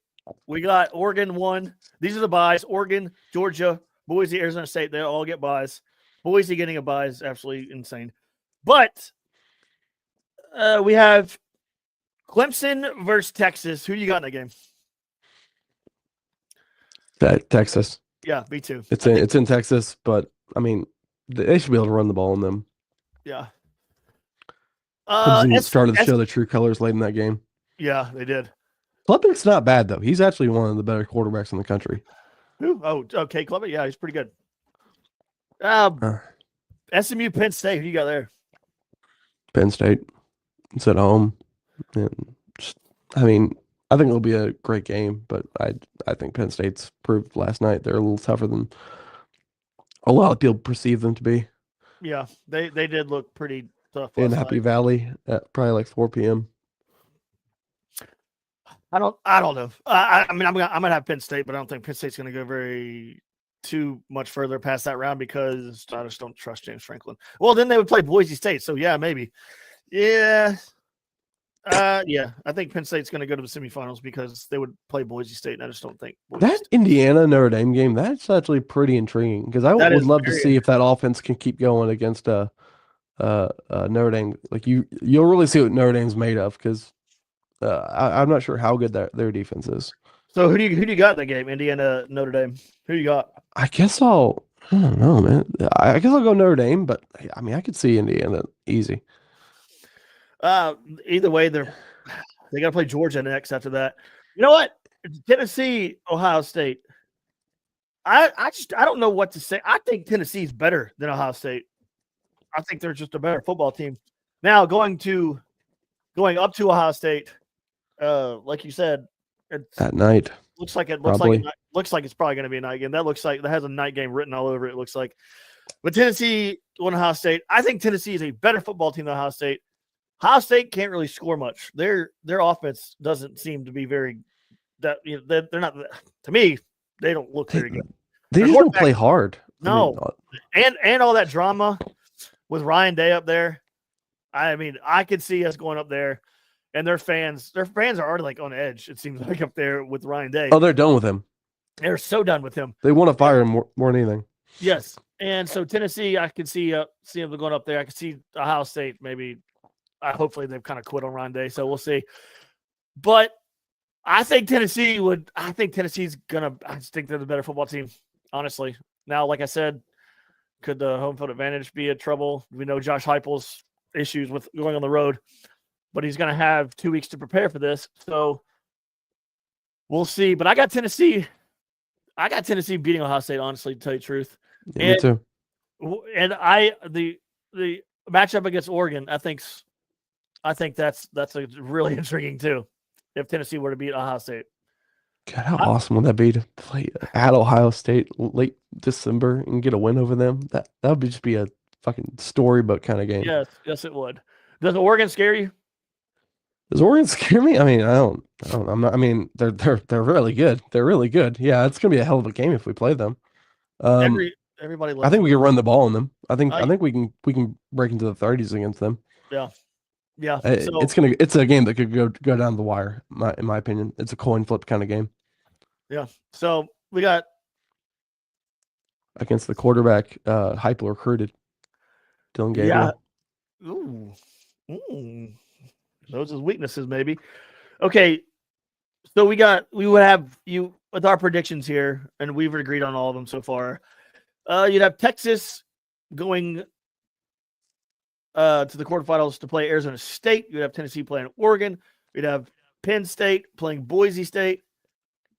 We got Oregon 1. These are the buys. Oregon, Georgia, Boise, Arizona State. They all get buys. Boise getting a buy is absolutely insane. But we have Clemson versus Texas. Who do you got in that game? Texas. Yeah, me too. It's in Texas, but I mean, they should be able to run the ball on them. Yeah. Clemson started to show the true colors late in that game. Yeah, they did. Klubnik's not bad though. He's actually one of the better quarterbacks in the country. Who? Oh, okay, Klubnik. Yeah, he's pretty good. SMU, Penn State. Who you got there? Penn State. It's at home. And I mean, I think it'll be a great game, but I think Penn State's proved last night they're a little tougher than a lot of people perceive them to be. Yeah, they did look pretty tough. In Happy Valley at probably like 4 p.m. I don't know. I mean, I'm gonna have Penn State, but I don't think Penn State's gonna go too much further past that round because I just don't trust James Franklin. Well, then they would play Boise State, so yeah, maybe. Yeah. Yeah, I think Penn State's going to go to the semifinals because they would play Boise State, and I just don't think that Indiana Notre Dame game. That's actually pretty intriguing because I would love to see if that offense can keep going against Notre Dame. Like you'll really see what Notre Dame's made of because I'm not sure how good their defense is. So who do you got in that game? Indiana Notre Dame. Who you got? I don't know, man. I guess I'll go Notre Dame, but I mean I could see Indiana easy. Either way, they got to play Georgia next after that. You know what? Tennessee, Ohio State. I don't know what to say. I think Tennessee's better than Ohio State. I think they're just a better football team. Now going up to Ohio State, like you said, at night. Looks like it's probably going to be a night game. That has a night game written all over it. It looks like, but Tennessee won Ohio State. I think Tennessee is a better football team than Ohio State. Ohio State can't really score much. Their offense doesn't seem to be very they're not, to me, they don't look very good. They just don't play hard. No. And all that drama with Ryan Day up there. I mean, I could see us going up there and their fans are already like on edge, it seems like, up there with Ryan Day. Oh, they're done with him. They're so done with him. They want to fire him more than anything. Yes. And so Tennessee, I could see them going up there. I could see Ohio State maybe. Hopefully they've kind of quit on Ryan Day, so we'll see. But I think Tennessee's gonna. I just think they're the better football team, honestly. Now, like I said, could the home field advantage be a trouble? We know Josh Heupel's issues with going on the road, but he's gonna have 2 weeks to prepare for this, so we'll see. But I got Tennessee beating Ohio State, honestly, to tell you the truth. Yeah, me too. And the matchup against Oregon, I think that's a really intriguing too. If Tennessee were to beat Ohio State, God, how awesome would that be to play at Ohio State late December and get a win over them? That would just be a fucking storybook kind of game. Yes, it would. Does Oregon scare you? Does Oregon scare me? I mean, I don't. I'm not. I mean, they're really good. They're really good. Yeah, it's gonna be a hell of a game if we play them. Everybody. I think we can run the ball on them. I think we can break into the 30s against them. Yeah. Yeah, it's a game that could go down the wire. In my opinion, it's a coin flip kind of game. Yeah. So we got against the quarterback, Heupel recruited, Dylan Gabriel. Yeah. Ooh. Those are weaknesses, maybe. Okay, so we would have you with our predictions here, and we've agreed on all of them so far. You'd have Texas going to the quarterfinals to play Arizona State. You'd have Tennessee playing Oregon. You'd have Penn State playing Boise State.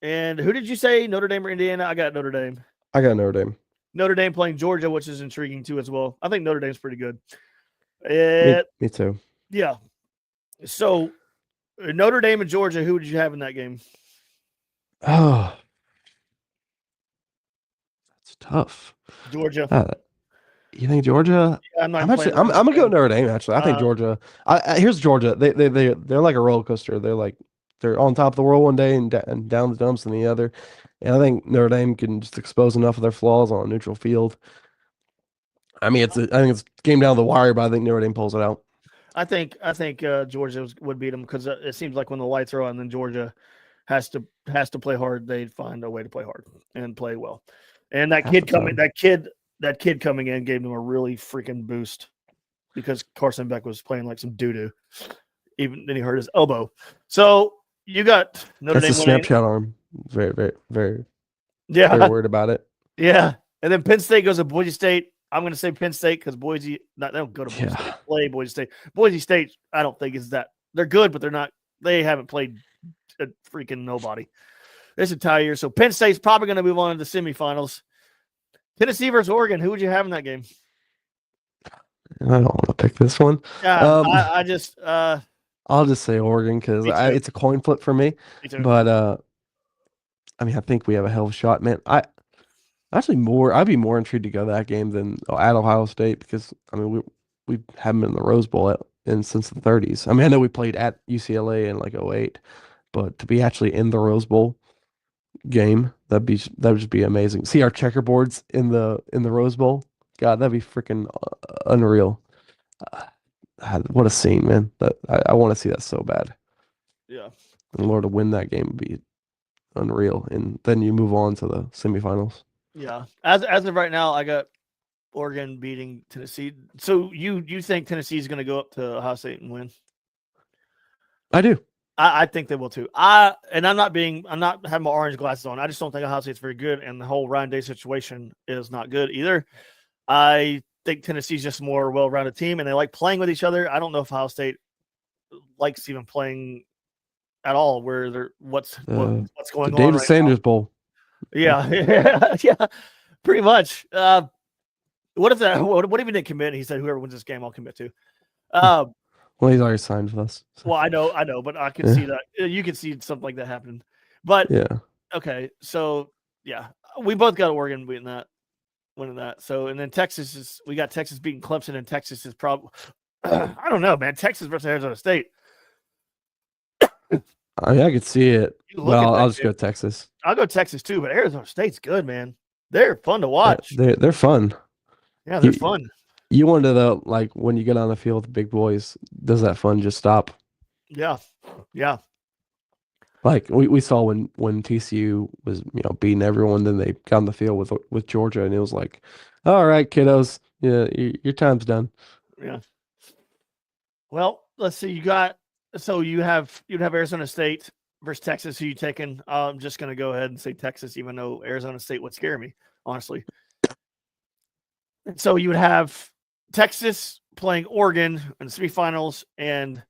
And who did you say? Notre Dame or Indiana? I got Notre Dame. I got Notre Dame. Notre Dame playing Georgia, which is intriguing too as well. I think Notre Dame's pretty good. Me too. Yeah. So Notre Dame and Georgia, who did you have in that game? Oh, that's tough. Georgia. You think Georgia? Yeah, I'm gonna go Notre Dame. Actually, I think Georgia. Here's Georgia. They're like a roller coaster. They're on top of the world one day and down the dumps in the other. And I think Notre Dame can just expose enough of their flaws on a neutral field. I think it's game down the wire, but I think Notre Dame pulls it out. I think Georgia would beat them because it seems like when the lights are on, then Georgia has to play hard. They find a way to play hard and play well. And that kid coming in gave them a really freaking boost because Carson Beck was playing like some doo doo. Even then he hurt his elbow. So you got Notre Dame. That's a snapshot arm. Very, very, very. Yeah. Very worried about it. Yeah. And then Penn State goes to Boise State. I'm going to say Penn State because they don't go to Boise State. Play Boise State. Boise State, I don't think is that. They're good, but they're not. They haven't played a freaking nobody this entire year. So Penn State's probably going to move on to the semifinals. Tennessee versus Oregon. Who would you have in that game? I don't want to pick this one. I just. I'll just say Oregon because it's a coin flip for me. But I think we have a hell of a shot, man. I'd be more intrigued to go to that game than at Ohio State because we haven't been in the Rose Bowl since the 30s. I know we played at UCLA in like 2008, but to be actually in the Rose Bowl game, that would just be amazing. See our checkerboards in the Rose Bowl. God, that'd be freaking unreal. What a scene, man! I want to see that so bad. Yeah, and Lord, to win that game would be unreal, and then you move on to the semifinals. Yeah, as of right now, I got Oregon beating Tennessee. So you think Tennessee is going to go up to Ohio State and win? I do. I think they will too. I'm not having my orange glasses on. I just don't think Ohio State's very good, and the whole Ryan Day situation is not good either. I think Tennessee's just a more well-rounded team, and they like playing with each other. I don't know if Ohio State likes even playing at all. Where what's going on? David right Sanders now. Bowl. Yeah, yeah, pretty much. What if he didn't commit? He said, "Whoever wins this game, I'll commit to." Well, he's already signed with us. So. Well, I know, but I can see that. You can see something like that happening. But yeah, okay, so yeah, we both got Oregon winning that. So and then we got Texas beating Clemson, and Texas is probably I don't know, man. Texas versus Arizona State. I could see it. Well, I'll just go Texas. I'll go Texas too, but Arizona State's good, man. They're fun to watch. They're fun. Yeah, they're fun. You wonder though, like when you get on the field with the big boys, does that fun just stop? Yeah. Like we saw when TCU was beating everyone, then they got on the field with Georgia, and it was like, all right, kiddos, yeah, your time's done. Yeah. Well, let's see. You'd have Arizona State versus Texas. Who you taking? I'm just gonna go ahead and say Texas, even though Arizona State would scare me, honestly. And so you would have Texas playing Oregon in the semifinals, and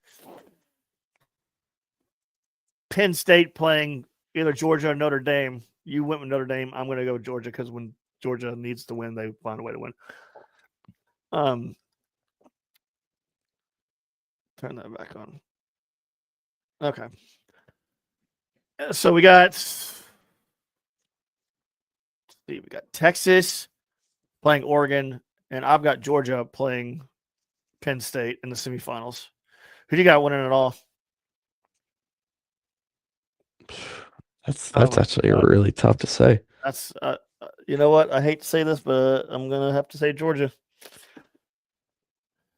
Penn State playing either Georgia or Notre Dame. You went with Notre Dame. I'm going to go with Georgia because when Georgia needs to win, they find a way to win. Turn that back on. Okay. So we got Texas playing Oregon, and I've got Georgia playing Penn State in the semifinals. Who do you got winning it all? That's actually really tough to say. That's you know what? I hate to say this, but I'm gonna have to say Georgia.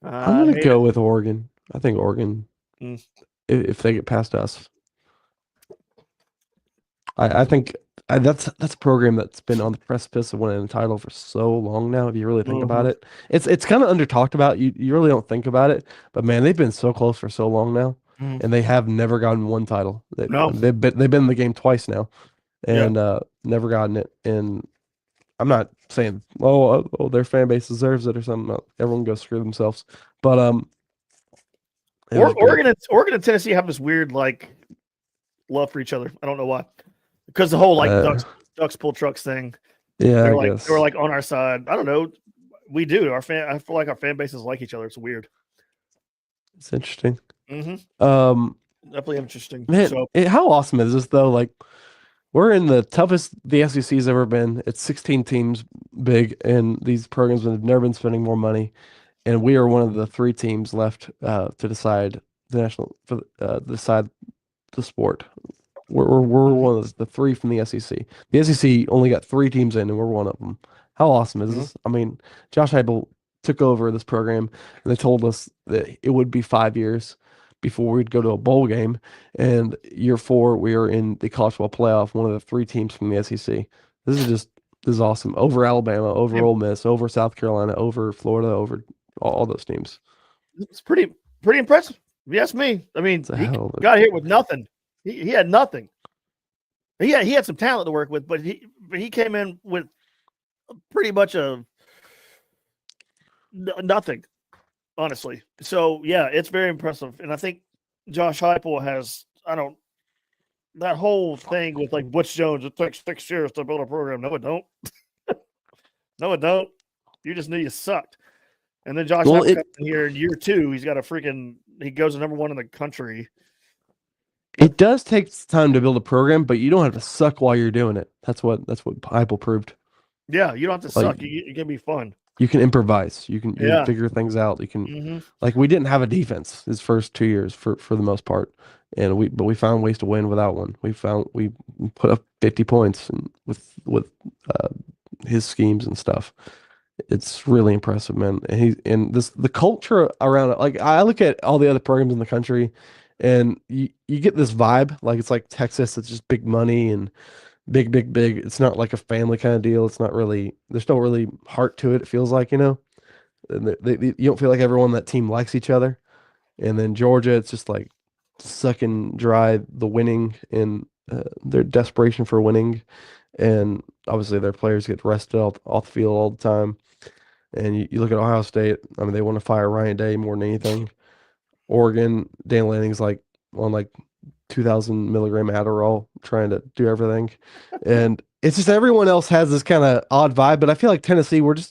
I'm gonna go with Oregon. I think Oregon, if they get past us, I think that's a program that's been on the precipice of winning a title for so long now. If you really think about it, it's kind of under talked about. You really don't think about it, but man, they've been so close for so long now. Mhm. and they have never gotten one title. No. They've been in the game twice now, Yeah. and never gotten it. And I'm not saying their fan base deserves it or something. No, everyone go screw themselves. But it was great. Oregon and Tennessee have this weird like love for each other. I don't know why. Because the whole like ducks pull trucks thing. Yeah, They're I like guess they were like on our side. I don't know. We do. I feel like our fan bases like each other. It's weird. it's interesting. Mm-hmm. Definitely interesting. Man, So how awesome is this though? Like we're in the toughest the SEC's ever been. It's 16 teams big, and these programs have never been spending more money. And we are one of the 3 teams left to decide the national for decide the sport. We're one of the 3 from the SEC. The SEC only got 3 teams in, and we're one of them. How awesome is this? I mean, Josh Heupel took over this program, and they told us that it would be 5 years before we'd go to a bowl game. And year 4, we are in the college football playoff, one of the 3 teams from the SEC. This is awesome. Over Alabama, over Ole Miss, over South Carolina, over Florida, over all those teams. It's pretty impressive. If you ask me. I mean, he got here with nothing. He had nothing. He had some talent to work with, but he came in with pretty much a nothing, honestly. So yeah, it's very impressive, and I think Josh Heupel has that whole thing with like Butch Jones. It takes 6 years to build a program. No, it don't. No, it don't. You just knew you sucked. And then Josh Heupel comes in here in year 2. He goes to #1 in the country. It does take time to build a program, but you don't have to suck while you're doing it. That's what Heupel proved. Yeah, you don't have to suck. It can be fun. You can improvise. You can figure things out. You can like we didn't have a defense his first 2 years for the most part, and we found ways to win without one. We put up 50 points and with his schemes and stuff. It's really impressive, man. And the culture around it. Like I look at all the other programs in the country, and you get this vibe, like it's like Texas. It's just big money and big. It's not like a family kind of deal. It's not really. There's no really heart to it. It feels like and you don't feel like everyone on that team likes each other. And then Georgia, it's just like sucking dry the winning and their desperation for winning, and obviously their players get rested off the field all the time. And you look at Ohio State. I mean, they want to fire Ryan Day more than anything. Oregon, Dan Lanning's like on like 2,000 milligram Adderall, trying to do everything, and it's just everyone else has this kind of odd vibe. But I feel like Tennessee, it's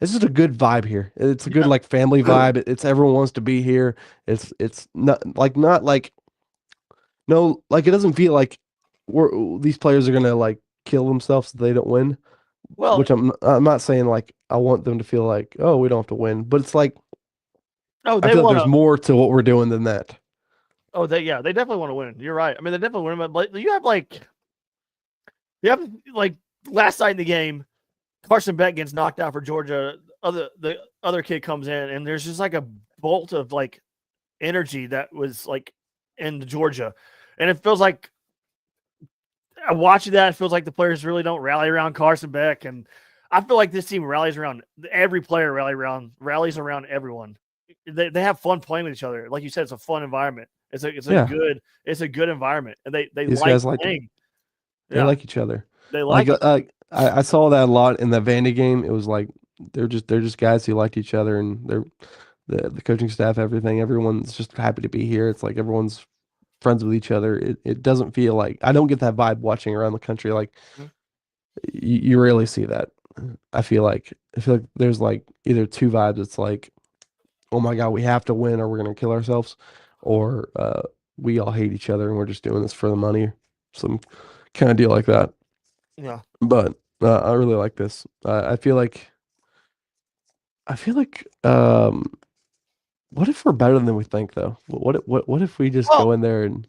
just a good vibe here. It's a good like family vibe. It's everyone wants to be here. It's not like no, like it doesn't feel like these players are gonna like kill themselves if they don't win. Well, which I'm not saying like I want them to feel like, oh, we don't have to win, but it's like I feel like there's more to what we're doing than that. Oh, they definitely want to win. You're right. I mean, they definitely want to win. But you have like last night in the game, Carson Beck gets knocked out for Georgia. The other kid comes in, and there's just like a bolt of like energy that was like in Georgia, and it feels like watching that. It feels like the players really don't rally around Carson Beck, and I feel like this team rallies around every player. Rallies around everyone. They have fun playing with each other. Like you said, it's a fun environment. It's a good environment, and they These guys like playing. They like each other. They like it. I saw that a lot in the Vandy game. It was like they're just guys who liked each other, and they're the coaching staff, everything. Everyone's just happy to be here. It's like everyone's friends with each other. It doesn't feel like I don't get that vibe watching around the country. Like you rarely see that. I feel like there's like either 2 vibes. It's like, oh my God, we have to win or we're gonna kill ourselves, or we all hate each other and we're just doing this for the money, some kind of deal like that. Yeah. But I really like this. I feel like what if we're better than we think though? What if we just go in there and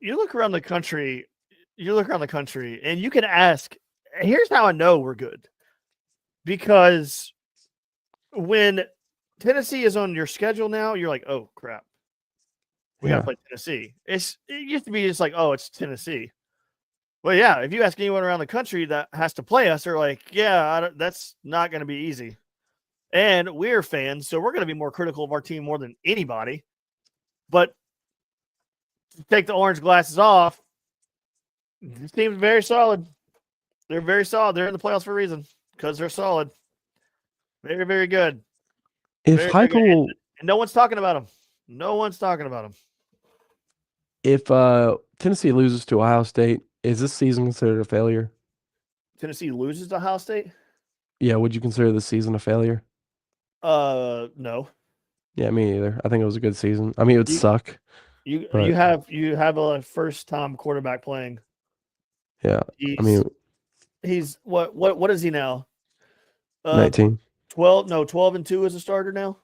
you look around the country, and you can ask, here's how I know we're good. Because when Tennessee is on your schedule now, you're like, oh crap, we gotta play Tennessee. It used to be just like, oh, it's Tennessee. Well, yeah, if you ask anyone around the country that has to play us, they're like, yeah, that's not going to be easy. And we're fans, so we're going to be more critical of our team more than anybody. But take the orange glasses off, this team's very solid. They're very solid. They're in the playoffs for a reason because they're solid. Very, very good. If Very, very good. Heupel, And no one's talking about them. No one's talking about them. if Tennessee loses to Ohio State, is this season considered a failure? Tennessee loses to Ohio State? Yeah, would you consider this season a failure? No. Yeah, me either. I think it was a good season. I mean, it would suck. You but- you have a first time quarterback playing. Yeah, I mean, he's what is he now? 19. 12-2 as a starter now.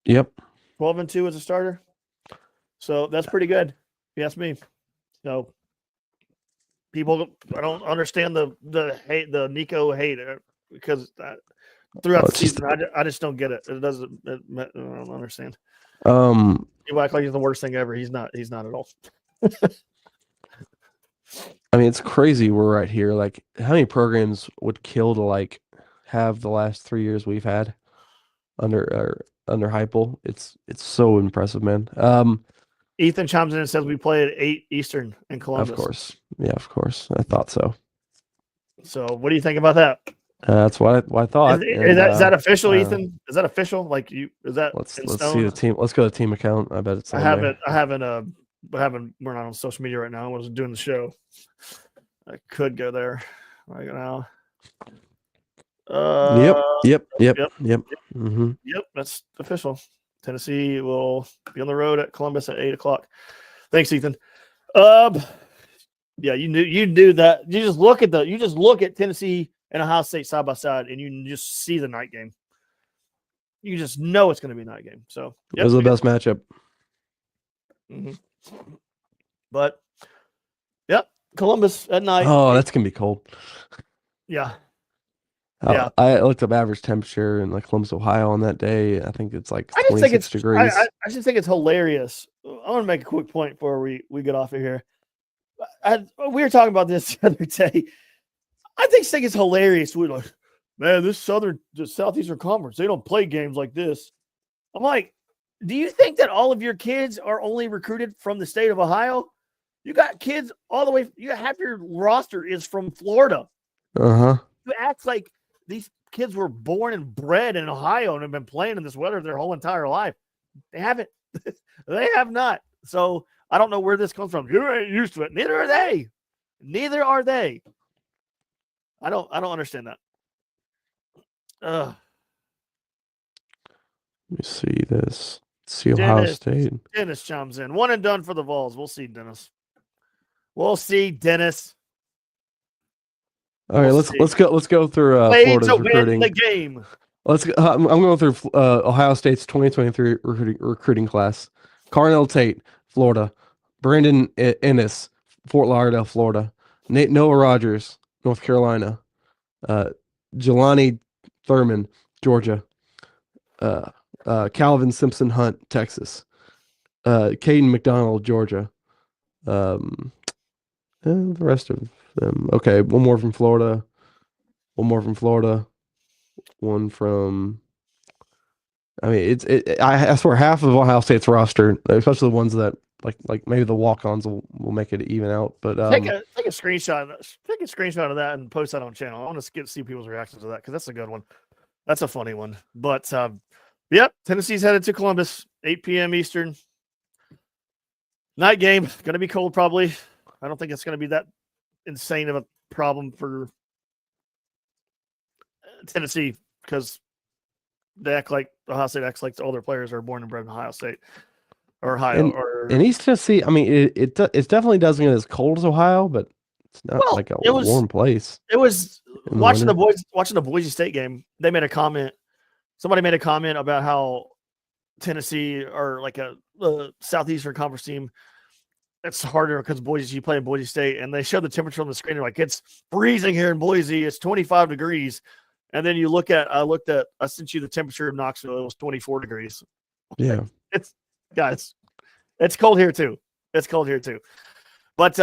Yep. 12-2 as a starter. So that's pretty good, if you ask me. So people, I don't understand the hate, the Nico hate, because throughout the season, I just don't get it. It doesn't. I don't understand. You act like he's the worst thing ever. He's not. He's not at all. I mean, it's crazy. We're right here. Like, how many programs would kill to like have the last 3 years we've had under Heupel? It's so impressive, man. Ethan chimes in and says we play at 8 Eastern in Columbus. Of course, yeah, of course. I thought so. So, what do you think about that? That's what I thought. Is that official, Ethan? Is that official? Like you? Is that? Let's see the team. Let's go to the team account. I bet it's. I haven't. We're not on social media right now. I was doing the show. I could go there right now. Yep. Mm-hmm. Yep, that's official. Tennessee will be on the road at Columbus at 8:00. Thanks, Ethan. Yeah, you knew that. You just look at Tennessee and Ohio State side by side, and you just see the night game. You just know it's going to be a night game. So it was the best matchup. Mm-hmm. But yep, Columbus at night. Oh, that's gonna be cold. Yeah. Yeah, I looked up average temperature in like Columbus, Ohio on that day. I think it's like 26 degrees. I just think it's hilarious. I want to make a quick point before we get off of here. We were talking about this the other day. I think it's hilarious. We're like, man, the Southeastern Conference, they don't play games like this. I'm like, do you think that all of your kids are only recruited from the state of Ohio? You got kids all the way. You half your roster is from Florida. You act like these kids were born and bred in Ohio and have been playing in this weather their whole entire life. They haven't. They have not. So I don't know where this comes from. You ain't used to it. Neither are they. Neither are they. I don't understand that. Let me see this. See Ohio State. Dennis chimes in. One and done for the Vols. We'll see, Dennis. We'll see, Dennis. All right, let's go through Florida's recruiting. Win the game. I'm going through Ohio State's 2023 recruiting class. Carnell Tate, Florida. Brandon Ennis, Fort Lauderdale, Florida. Noah Rogers, North Carolina. Jelani Thurman, Georgia. Calvin Simpson Hunt, Texas. Caden McDonald, Georgia. And the rest of them. Okay, one more from Florida. One from. I mean, I swear half of Ohio State's roster, especially the ones that like maybe the walk-ons will make it even out. But take a screenshot. Take a screenshot of that and post that on the channel. I want to see people's reactions to that because that's a good one. That's a funny one. But yep, Tennessee's headed to Columbus, 8 p.m. Eastern. Night game. Going to be cold probably. I don't think it's going to be that insane of a problem for Tennessee because they act like Ohio State acts like all their players are born and bred in Ohio State or Ohio. And East Tennessee, I mean, it definitely doesn't get as cold as Ohio, but it's not like a warm place. It was watching the Boise State game. They made a comment. Somebody made a comment about how Tennessee are like a Southeastern Conference team. It's harder because you play in Boise State, and they showed the temperature on the screen. They're like, it's freezing here in Boise. It's 25 degrees. And then you I sent you the temperature of Knoxville. It was 24 degrees. Yeah. It's cold here too. But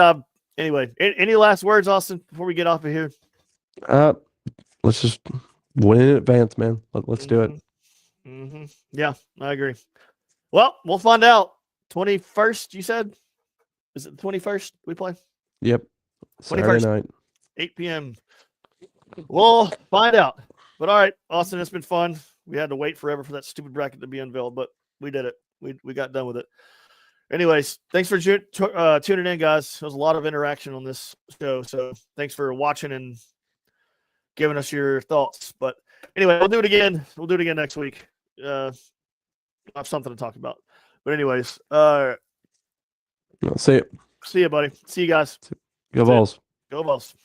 anyway, any last words, Austin, before we get off of here? Let's just win in advance, man. Let's do it. Mm-hmm. Yeah, I agree. Well, we'll find out. 21st, you said? Is it the 21st we play? Yep. 21st. Saturday night. 8 p.m. We'll find out. But all right, Austin, it's been fun. We had to wait forever for that stupid bracket to be unveiled, but we did it. We got done with it. Anyways, thanks for tuning in, guys. There was a lot of interaction on this show, so thanks for watching and giving us your thoughts. But anyway, we'll do it again. We'll do it again next week. I'll have something to talk about. But anyways, See it. see you, buddy. See you guys. Go Vols. Go Vols.